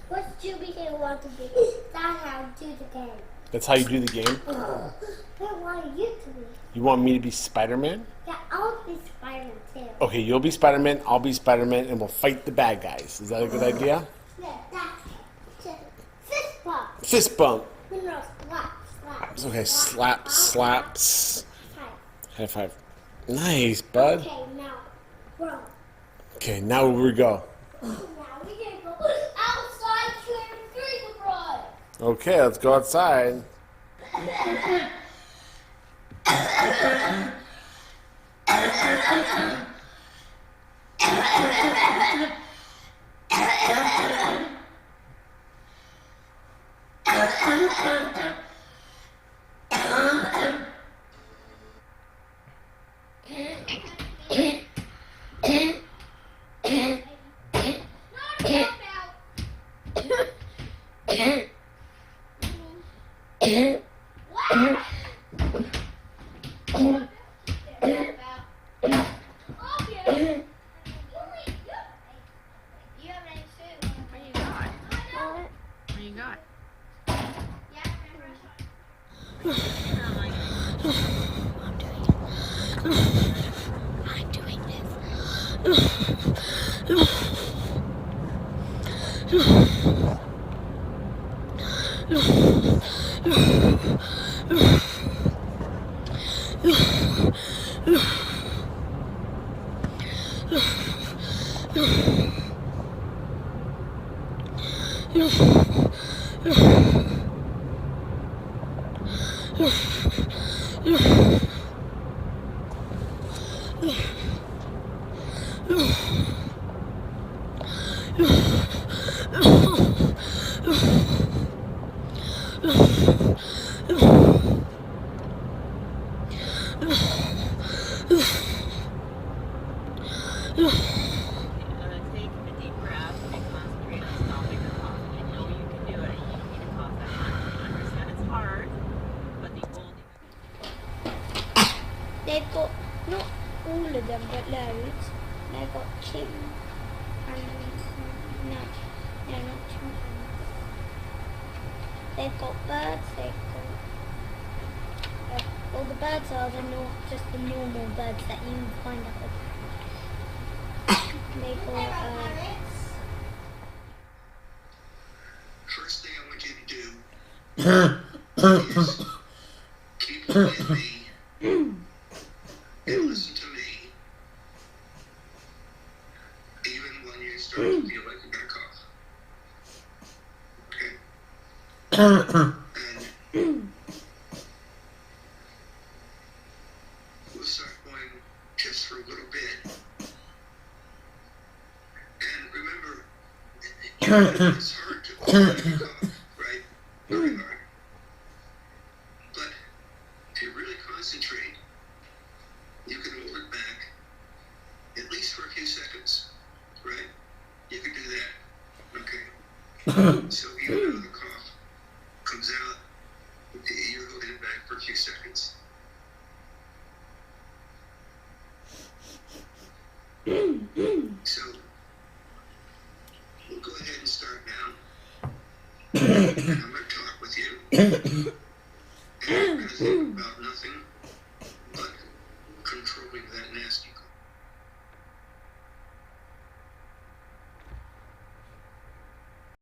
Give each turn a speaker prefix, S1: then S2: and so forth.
S1: What's Juby want to be? That's how I do the game.
S2: That's how you do the game?
S1: What want you to be?
S2: You want me to be Spider-Man?
S1: Yeah, I'll be Spider-Man too.
S2: Okay, you'll be Spider-Man, I'll be Spider-Man, and we'll fight the bad guys. Is that a good idea?
S1: Yeah, that's it. Fist bump.
S2: Fist bump.
S1: No, slap, slap.
S2: It's okay, slap, slaps.
S1: Hi.
S2: High five. Nice, bud.
S1: Okay, now, bro.
S2: Okay, now where we go?
S1: Now we're gonna go outside to the freezer run.
S2: Okay, let's go outside.
S1: They've got not all of them, but loads. They've got chimp and no, not chimpanzees. They've got birds. They've got all the birds are just the normal birds that you find at the. They've got.
S3: First thing I want you to do is keep looking at me and listen to me, even when you start to feel like you're gonna cough. Okay? And we'll start going just for a little bit. And remember, it's hard to cough, right? Very hard. But if you really concentrate, you can hold it back at least for a few seconds, right? You can do that, okay? So even though the cough comes out, you're holding it back for a few seconds. So we'll go ahead and start now. And I'm going to talk with you.